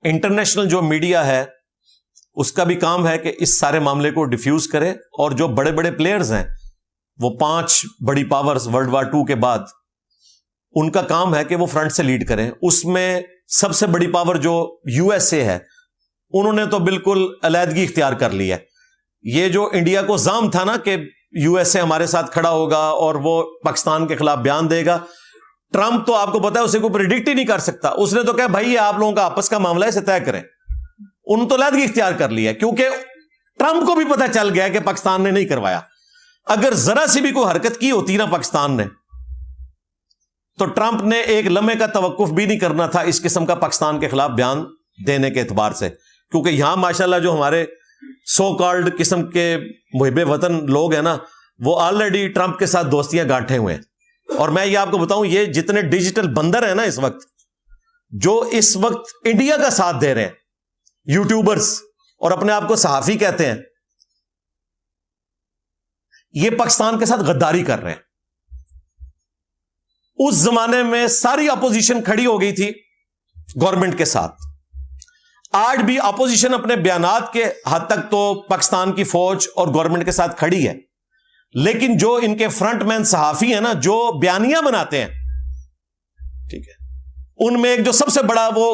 International جو media ہے اس کا بھی کام ہے کہ اس سارے معاملے کو ڈیفیوز کرے, اور جو بڑے بڑے پلیئرز ہیں وہ 5 بڑی پاورز ورلڈ وار 2 کے بعد, ان کا کام ہے کہ وہ فرنٹ سے لیڈ کریں. اس میں سب سے بڑی پاور جو یو ایس اے ہے, انہوں نے تو بالکل علیحدگی اختیار کر لی ہے. یہ جو انڈیا کو زام تھا نا کہ یو ایس اے ہمارے ساتھ کھڑا ہوگا اور وہ پاکستان کے خلاف بیان دے گا, ٹرمپ تو آپ کو پتا ہے اسے کوئی پریڈکٹ ہی نہیں کر سکتا. اس نے تو کہا بھائی یہ آپ لوگوں کا آپس کا معاملہ ہے, اسے طے کریں. انہوں نے تو علیحدگی اختیار کر لی ہے, کیونکہ ٹرمپ کو بھی پتا چل گیا کہ پاکستان نے نہیں کروایا. اگر ذرا سی بھی کوئی حرکت کی ہوتی نا پاکستان نے, تو ٹرمپ نے ایک لمحے کا توقف بھی نہیں کرنا تھا اس قسم کا پاکستان کے خلاف بیان دینے کے اعتبار سے. کیونکہ یہاں ماشاءاللہ جو ہمارے سو کالڈ قسم کے محب وطن لوگ ہیں نا, وہ آلریڈی ٹرمپ کے ساتھ دوستیاں گانٹھے ہوئے ہیں. اور میں یہ آپ کو بتاؤں, یہ جتنے ڈیجیٹل بندر ہیں نا اس وقت, جو اس وقت انڈیا کا ساتھ دے رہے ہیں, یوٹیوبرز اور اپنے آپ کو صحافی کہتے ہیں, یہ پاکستان کے ساتھ غداری کر رہے ہیں. اس زمانے میں ساری اپوزیشن کھڑی ہو گئی تھی گورنمنٹ کے ساتھ. آج بھی اپوزیشن اپنے بیانات کے حد تک تو پاکستان کی فوج اور گورنمنٹ کے ساتھ کھڑی ہے, لیکن جو ان کے فرنٹ مین صحافی ہیں نا, جو بیانیاں بناتے ہیں, ٹھیک ہے, ان میں ایک جو سب سے بڑا وہ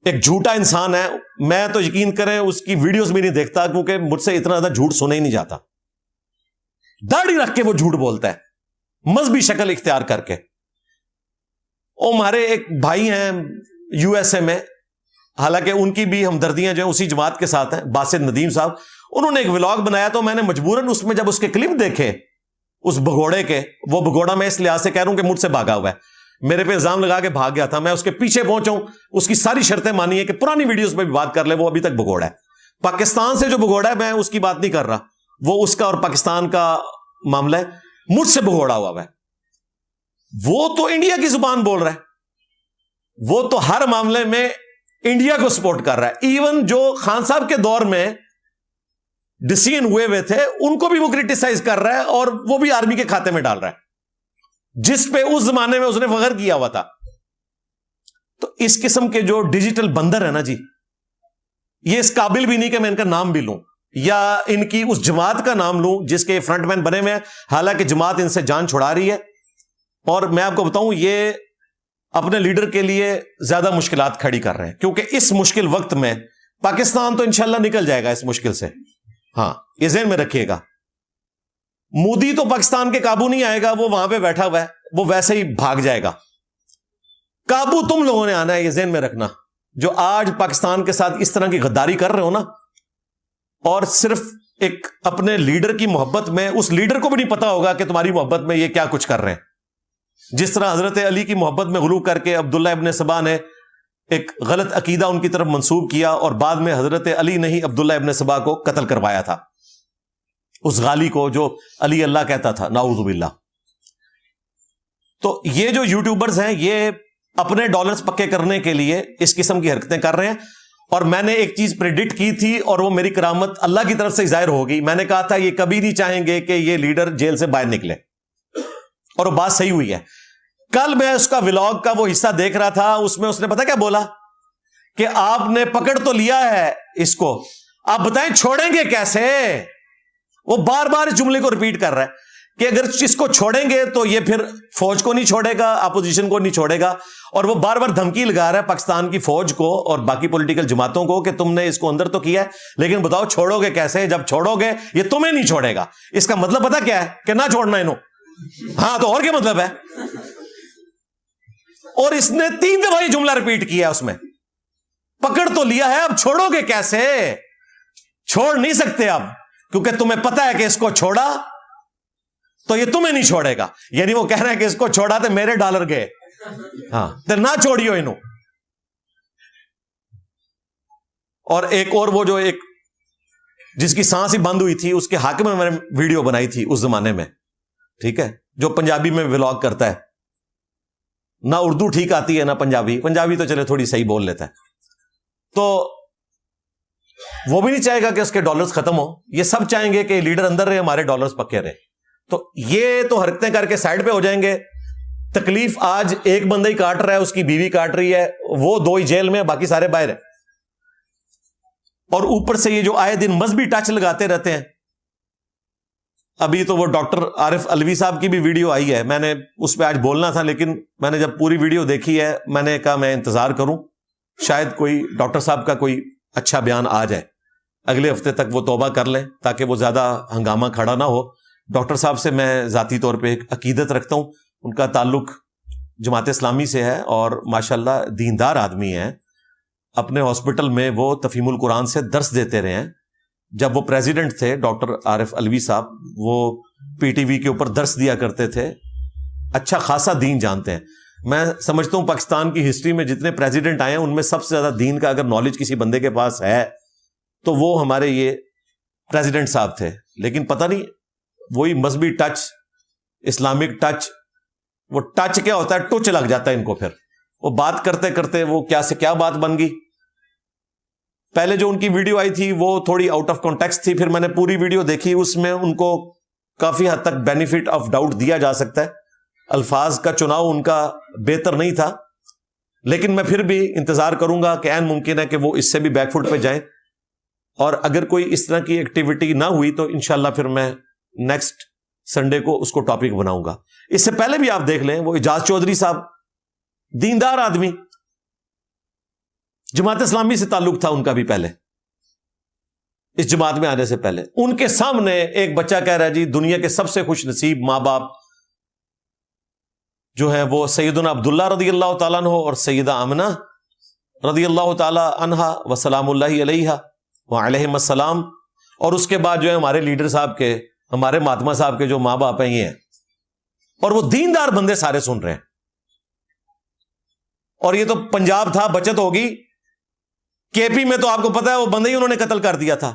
ایک جھوٹا انسان ہے, میں تو یقین کریں اس کی ویڈیوز بھی نہیں دیکھتا, کیونکہ مجھ سے اتنا زیادہ جھوٹ سنا ہی نہیں جاتا. داڑھی رکھ کے وہ جھوٹ بولتا ہے, مذہبی شکل اختیار کر کے. وہ ہمارے ایک بھائی ہیں یو ایس اے میں, حالانکہ ان کی بھی ہمدردیاں جو ہیں اسی جماعت کے ساتھ ہیں, باسط ندیم صاحب. انہوں نے ایک ولاگ بنایا تو میں نے مجبوراً اس میں جب اس کے کلپ دیکھے اس بھگوڑے کے, وہ بھگوڑا میں اس لحاظ سے کہہ رہا ہوں کہ مجھ سے بھاگا ہوا ہے, میرے پہ الزام لگا کے بھاگ گیا تھا, میں اس کے پیچھے پہنچا ہوں, اس کی ساری شرطیں مانی ہے کہ پرانی ویڈیوز پہ بھی بات کر لے, وہ ابھی تک بھگوڑا ہے. پاکستان سے جو بھگوڑا ہے میں اس کی بات نہیں کر رہا, وہ اس کا اور پاکستان کا معاملہ ہے, مجھ سے بھگوڑا ہوا ہے. وہ تو انڈیا کی زبان بول رہا ہے, وہ تو ہر معاملے میں انڈیا کو سپورٹ کر رہا ہے. ایون جو خان صاحب کے دور میں ڈسیزن ہوئے تھے ان کو بھی وہ کرٹیسائز کر رہا ہے, اور وہ بھی آرمی کے کھاتے میں ڈال رہا ہے, جس پہ اس زمانے میں اس نے فخر کیا ہوا تھا. تو اس قسم کے جو ڈیجیٹل بندر ہے نا جی, یہ اس قابل بھی نہیں کہ میں ان کا نام بھی لوں یا ان کی اس جماعت کا نام لوں جس کے فرنٹ مین بنے ہوئے ہیں, حالانکہ جماعت ان سے جان چھڑا رہی ہے. اور میں آپ کو بتاؤں یہ اپنے لیڈر کے لیے زیادہ مشکلات کھڑی کر رہے ہیں, کیونکہ اس مشکل وقت میں پاکستان تو انشاءاللہ نکل جائے گا اس مشکل سے. ہاں, یہ ذہن میں رکھیے گا, مودی تو پاکستان کے قابو نہیں آئے گا, وہ وہاں پہ بیٹھا ہوا ہے, وہ ویسے ہی بھاگ جائے گا. قابو تم لوگوں نے آنا ہے, یہ ذہن میں رکھنا. جو آج پاکستان کے ساتھ اس طرح کی غداری کر رہے ہو نا, اور صرف ایک اپنے لیڈر کی محبت میں, اس لیڈر کو بھی نہیں پتا ہوگا کہ تمہاری محبت میں یہ کیا کچھ کر رہے ہیں. جس طرح حضرت علی کی محبت میں غلو کر کے عبداللہ ابن سبا نے ایک غلط عقیدہ ان کی طرف منسوب کیا, اور بعد میں حضرت علی نے ہی عبداللہ ابن سبا کو قتل کروایا تھا, اس غالی کو جو علی اللہ کہتا تھا, نعوذ باللہ. تو یہ جو یوٹیوبرز ہیں یہ اپنے ڈالرز پکے کرنے کے لیے اس قسم کی حرکتیں کر رہے ہیں. اور میں نے ایک چیز پریڈکٹ کی تھی, اور وہ میری کرامت اللہ کی طرف سے ظاہر ہو گئی. میں نے کہا تھا یہ کبھی نہیں چاہیں گے کہ یہ لیڈر جیل سے باہر نکلے, اور وہ بات صحیح ہوئی ہے. کل میں اس کا ولاگ کا وہ حصہ دیکھ رہا تھا, اس میں اس نے پتا کیا بولا کہ آپ نے پکڑ تو لیا ہے اس کو, آپ بتائیں چھوڑیں گے کیسے. وہ بار بار اس جملے کو ریپیٹ کر رہا ہے کہ اگر اس کو چھوڑیں گے تو یہ پھر فوج کو نہیں چھوڑے گا, اپوزیشن کو نہیں چھوڑے گا. اور وہ بار بار دھمکی لگا رہا ہے پاکستان کی فوج کو اور باقی پولیٹیکل جماعتوں کو کہ تم نے اس کو اندر تو کیا ہے, لیکن بتاؤ چھوڑو گے کیسے. جب چھوڑو گے یہ تمہیں نہیں چھوڑے گا. اس کا مطلب پتا کیا ہے کہ نہ چھوڑنا انہوں. ہاں تو اور کیا مطلب ہے. اور اس نے 3 دفعہ یہ جملہ ریپیٹ کیا اس میں, پکڑ تو لیا ہے اب چھوڑو گے کیسے. چھوڑ نہیں سکتے اب, کیونکہ تمہیں پتا ہے کہ اس کو چھوڑا تو یہ تمہیں نہیں چھوڑے گا. یعنی وہ کہہ رہے ہیں کہ اس کو چھوڑا تو میرے ڈالر گئے. ہاں تو نہ چھوڑیو انہوں. اور ایک اور وہ جو ایک جس کی سانس ہی بند ہوئی تھی, اس کے حق میں میں نے ویڈیو بنائی تھی اس زمانے میں, ٹھیک ہے, جو پنجابی میں ولاگ کرتا ہے, نہ اردو ٹھیک آتی ہے نہ پنجابی تو چلے تھوڑی صحیح بول لیتا ہے. تو وہ بھی نہیں چاہے گا کہ اس کے ڈالرز ختم ہو, یہ سب چاہیں گے کہ لیڈر اندر رہے, ہمارے ڈالرز پکے رہے. تو یہ تو حرکتیں کر کے سائڈ پہ ہو جائیں گے, تکلیف آج ایک بندہ ہی کاٹ رہا ہے, اس کی بیوی کاٹ رہی ہے, وہ 2 ہی جیل میں, باقی سارے باہر ہیں. اور اوپر سے یہ جو آئے دن مذہبی ٹچ لگاتے رہتے ہیں. ابھی تو وہ ڈاکٹر عارف علوی صاحب کی بھی ویڈیو آئی ہے, میں نے اس پہ آج بولنا تھا, لیکن میں نے جب پوری ویڈیو دیکھی ہے میں نے کہا میں انتظار کروں, شاید کوئی ڈاکٹر صاحب کا کوئی اچھا بیان آ جائے, اگلے ہفتے تک وہ توبہ کر لیں تاکہ وہ زیادہ ہنگامہ کھڑا نہ ہو. ڈاکٹر صاحب سے میں ذاتی طور پہ ایک عقیدت رکھتا ہوں, ان کا تعلق جماعت اسلامی سے ہے اور ماشاءاللہ دیندار آدمی ہیں. اپنے ہاسپٹل میں وہ تفہیم القرآن سے درس دیتے رہے ہیں. جب وہ پریزیڈنٹ تھے ڈاکٹر عارف علوی صاحب, وہ پی ٹی وی کے اوپر درس دیا کرتے تھے, اچھا خاصا دین جانتے ہیں. میں سمجھتا ہوں پاکستان کی ہسٹری میں جتنے پریزیڈنٹ آئے ہیں ان میں سب سے زیادہ دین کا اگر نالج کسی بندے کے پاس ہے تو وہ ہمارے یہ پریزیڈنٹ صاحب تھے. لیکن پتہ نہیں وہی مذہبی ٹچ, اسلامک ٹچ, وہ ٹچ کیا ہوتا ہے, ٹچ لگ جاتا ہے ان کو. پھر وہ بات کرتے کرتے وہ کیا سے کیا بات بن گئی. پہلے جو ان کی ویڈیو آئی تھی وہ تھوڑی آؤٹ آف کانٹیکسٹ تھی, پھر میں نے پوری ویڈیو دیکھی, اس میں ان کو کافی حد تک بینیفٹ آف ڈاؤٹ دیا جا سکتا ہے. الفاظ کا چناؤ ان کا بہتر نہیں تھا, لیکن میں پھر بھی انتظار کروں گا کہ عین ممکن ہے کہ وہ اس سے بھی بیک فٹ پہ جائیں. اور اگر کوئی اس طرح کی ایکٹیویٹی نہ ہوئی تو انشاءاللہ پھر میں نیکسٹ سنڈے کو اس کو ٹاپک بناؤں گا. اس سے پہلے بھی آپ دیکھ لیں وہ اعجاز چودھری صاحب, دیندار آدمی, جماعت اسلامی سے تعلق تھا ان کا بھی پہلے, اس جماعت میں آنے سے پہلے. ان کے سامنے ایک بچہ کہہ رہا ہے جی دنیا کے سب سے خوش نصیب ماں باپ جو ہے وہ سیدنا عبداللہ رضی اللہ تعالیٰ عنہ اور سیدہ آمنہ رضی اللہ تعالیٰ عنہا وسلام اللہ علیہا وعلیہم السلام, اور اس کے بعد جو ہے ہمارے لیڈر صاحب کے, ہمارے مہاتما صاحب کے جو ماں باپ ہیں یہ ہیں. اور وہ دیندار بندے سارے سن رہے ہیں. اور یہ تو پنجاب تھا, بچت ہوگی. کے پی میں تو آپ کو پتا ہے وہ بندے ہی انہوں نے قتل کر دیا تھا,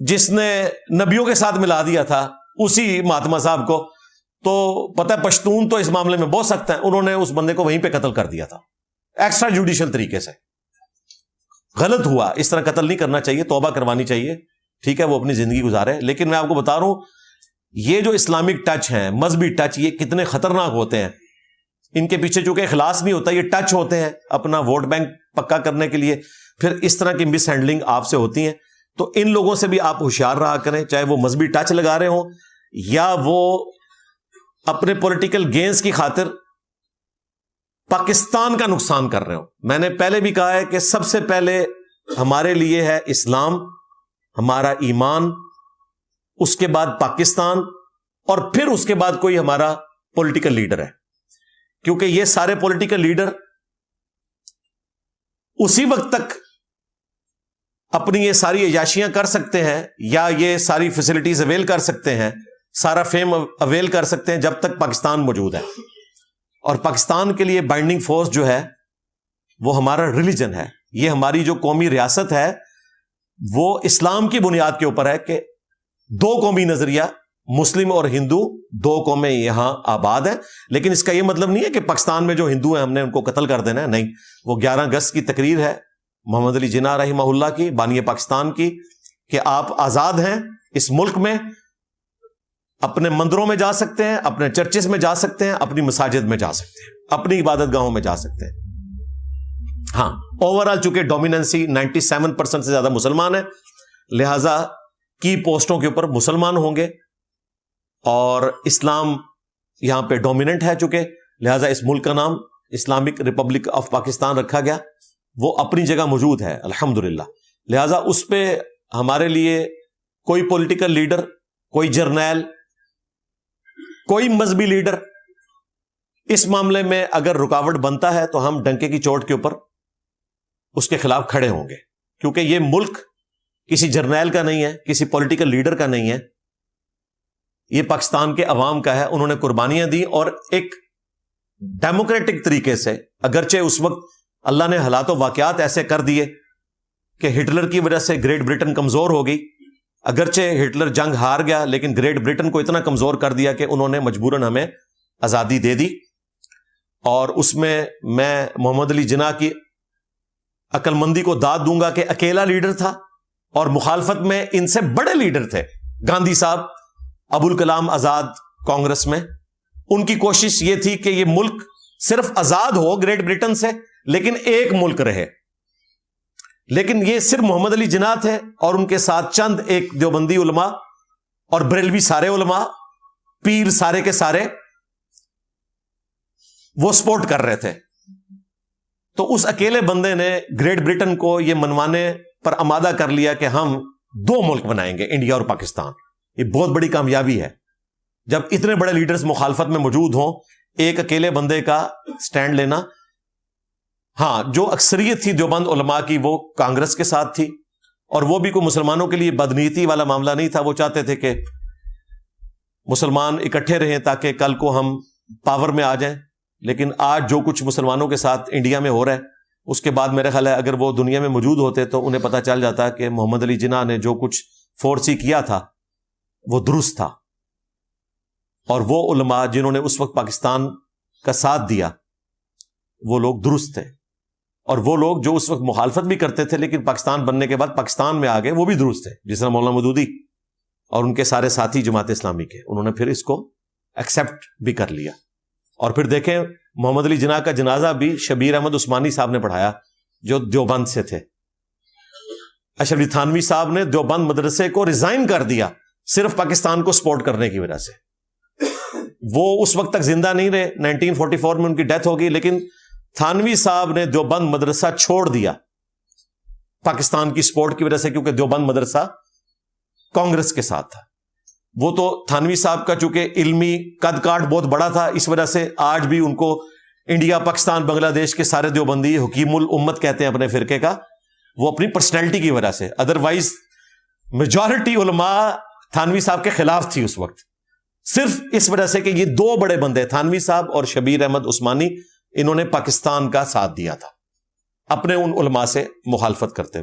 جس نے نبیوں کے ساتھ ملا دیا تھا اسی مہاتما صاحب کو. تو پتہ ہے پشتون تو اس معاملے میں بہت سخت ہیں, انہوں نے اس بندے کو وہیں پہ قتل کر دیا تھا ایکسٹرا جوڈیشل طریقے سے. غلط ہوا, اس طرح قتل نہیں کرنا چاہیے, توبہ کروانی چاہیے, ٹھیک ہے وہ اپنی زندگی گزارے. لیکن میں آپ کو بتا رہا ہوں یہ جو اسلامک ٹچ ہیں, مذہبی ٹچ, یہ کتنے خطرناک ہوتے ہیں. ان کے پیچھے چونکہ اخلاص نہیں ہوتا, یہ ٹچ ہوتے ہیں اپنا ووٹ بینک پکا کرنے کے لیے, پھر اس طرح کی مس ہینڈلنگ آپ سے ہوتی ہیں. تو ان لوگوں سے بھی آپ ہوشیار رہا کریں, چاہے وہ مذہبی ٹچ لگا رہے ہوں یا وہ اپنے پولیٹیکل گینز کی خاطر پاکستان کا نقصان کر رہے ہوں. میں نے پہلے بھی کہا ہے کہ سب سے پہلے ہمارے لیے ہے اسلام, ہمارا ایمان, اس کے بعد پاکستان, اور پھر اس کے بعد کوئی ہمارا پولیٹیکل لیڈر ہے. کیونکہ یہ سارے پولیٹیکل لیڈر اسی وقت تک اپنی یہ ساری عیاشیاں کر سکتے ہیں یا یہ ساری فیسلٹیز اویل کر سکتے ہیں, سارا فیم اویل کر سکتے ہیں جب تک پاکستان موجود ہے. اور پاکستان کے لیے بائنڈنگ فورس جو ہے وہ ہمارا ریلیجن ہے. یہ ہماری جو قومی ریاست ہے وہ اسلام کی بنیاد کے اوپر ہے کہ 2 قومی نظریہ, مسلم اور ہندو, 2 قومیں یہاں آباد ہیں. لیکن اس کا یہ مطلب نہیں ہے کہ پاکستان میں جو ہندو ہیں ہم نے ان کو قتل کر دینا ہے, نہیں. وہ 11 اگست کی تقریر ہے محمد علی جناح رحمہ اللہ کی, بانی پاکستان کی, کہ آپ آزاد ہیں اس ملک میں, اپنے مندروں میں جا سکتے ہیں, اپنے چرچز میں جا سکتے ہیں, اپنی مساجد میں جا سکتے ہیں, اپنی عبادت گاہوں میں جا سکتے ہیں. ہاں اوورال چونکہ ڈومیننسی 97% سے زیادہ مسلمان ہیں, لہذا کی پوسٹوں کے اوپر مسلمان ہوں گے, اور اسلام یہاں پہ ڈومیننٹ ہے چونکہ, لہذا اس ملک کا نام اسلامک ریپبلک آف پاکستان رکھا گیا. وہ اپنی جگہ موجود ہے الحمدللہ. لہذا اس پہ ہمارے لیے کوئی پولیٹیکل لیڈر, کوئی جرنیل, کوئی مذہبی لیڈر اس معاملے میں اگر رکاوٹ بنتا ہے تو ہم ڈنکے کی چوٹ کے اوپر اس کے خلاف کھڑے ہوں گے. کیونکہ یہ ملک کسی جرنیل کا نہیں ہے, کسی پولیٹیکل لیڈر کا نہیں ہے, یہ پاکستان کے عوام کا ہے. انہوں نے قربانیاں دی اور ایک ڈیموکریٹک طریقے سے, اگرچہ اس وقت اللہ نے حالات و واقعات ایسے کر دیے کہ ہٹلر کی وجہ سے گریٹ برٹن کمزور ہو گئی. اگرچہ ہٹلر جنگ ہار گیا لیکن گریٹ برٹن کو اتنا کمزور کر دیا کہ انہوں نے مجبوراً ہمیں آزادی دے دی. اور اس میں میں محمد علی جناح کی عقل مندی کو داد دوں گا کہ اکیلا لیڈر تھا اور مخالفت میں ان سے بڑے لیڈر تھے. گاندھی صاحب, ابوالکلام آزاد کانگریس میں, ان کی کوشش یہ تھی کہ یہ ملک صرف آزاد ہو گریٹ برٹن سے، لیکن ایک ملک رہے. لیکن یہ صرف محمد علی جناح تھے اور ان کے ساتھ چند ایک دیوبندی علماء اور بریلوی سارے علماء، پیر سارے کے سارے وہ سپورٹ کر رہے تھے. تو اس اکیلے بندے نے گریٹ برٹن کو یہ منوانے پر آمادہ کر لیا کہ ہم 2 ملک بنائیں گے، انڈیا اور پاکستان. یہ بہت بڑی کامیابی ہے جب اتنے بڑے لیڈرز مخالفت میں موجود ہوں، ایک اکیلے بندے کا سٹینڈ لینا. ہاں، جو اکثریت تھی دیوبند علماء کی وہ کانگریس کے ساتھ تھی، اور وہ بھی کوئی مسلمانوں کے لیے بدنیتی والا معاملہ نہیں تھا. وہ چاہتے تھے کہ مسلمان اکٹھے رہیں تاکہ کل کو ہم پاور میں آ جائیں. لیکن آج جو کچھ مسلمانوں کے ساتھ انڈیا میں ہو رہا ہے، اس کے بعد میرے خیال ہے اگر وہ دنیا میں موجود ہوتے تو انہیں پتہ چل جاتا کہ محمد علی جناح نے جو کچھ فورسی کیا تھا وہ درست تھا. اور وہ علماء جنہوں نے اس وقت پاکستان کا ساتھ دیا وہ لوگ درست تھے، اور وہ لوگ جو اس وقت مخالفت بھی کرتے تھے لیکن پاکستان بننے کے بعد پاکستان میں آ گئے وہ بھی درست تھے، جس طرح مولانا مودودی اور ان کے سارے ساتھی جماعت اسلامی کے، انہوں نے پھر اس کو ایکسیپٹ بھی کر لیا. اور پھر دیکھیں محمد علی جناح کا جنازہ بھی شبیر احمد عثمانی صاحب نے پڑھایا جو دیوبند سے تھے. اشرف علی تھانوی صاحب نے دیوبند مدرسے کو ریزائن کر دیا صرف پاکستان کو سپورٹ کرنے کی وجہ سے. وہ اس وقت تک زندہ نہیں رہے، 1944 میں ان کی ڈیتھ ہو گئی، لیکن تھانوی صاحب نے دیوبند مدرسہ چھوڑ دیا پاکستان کی سپورٹ کی وجہ سے، کیونکہ دیوبند مدرسہ کانگریس کے ساتھ تھا. وہ تو تھانوی صاحب کا چونکہ علمی قد کاٹ بہت بڑا تھا، اس وجہ سے آج بھی ان کو انڈیا، پاکستان، بنگلہ دیش کے سارے دیوبندی حکیم الامت کہتے ہیں اپنے فرقے کا، وہ اپنی پرسنالٹی کی وجہ سے. ادروائز میجورٹی علماء تھانوی صاحب کے خلاف تھی اس وقت، صرف اس وجہ سے کہ یہ 2 بڑے بندے تھانوی صاحب اور شبیر احمد عثمانی، انہوں نے پاکستان کا ساتھ دیا تھا اپنے ان علماء سے مخالفت کرتے ہوئے.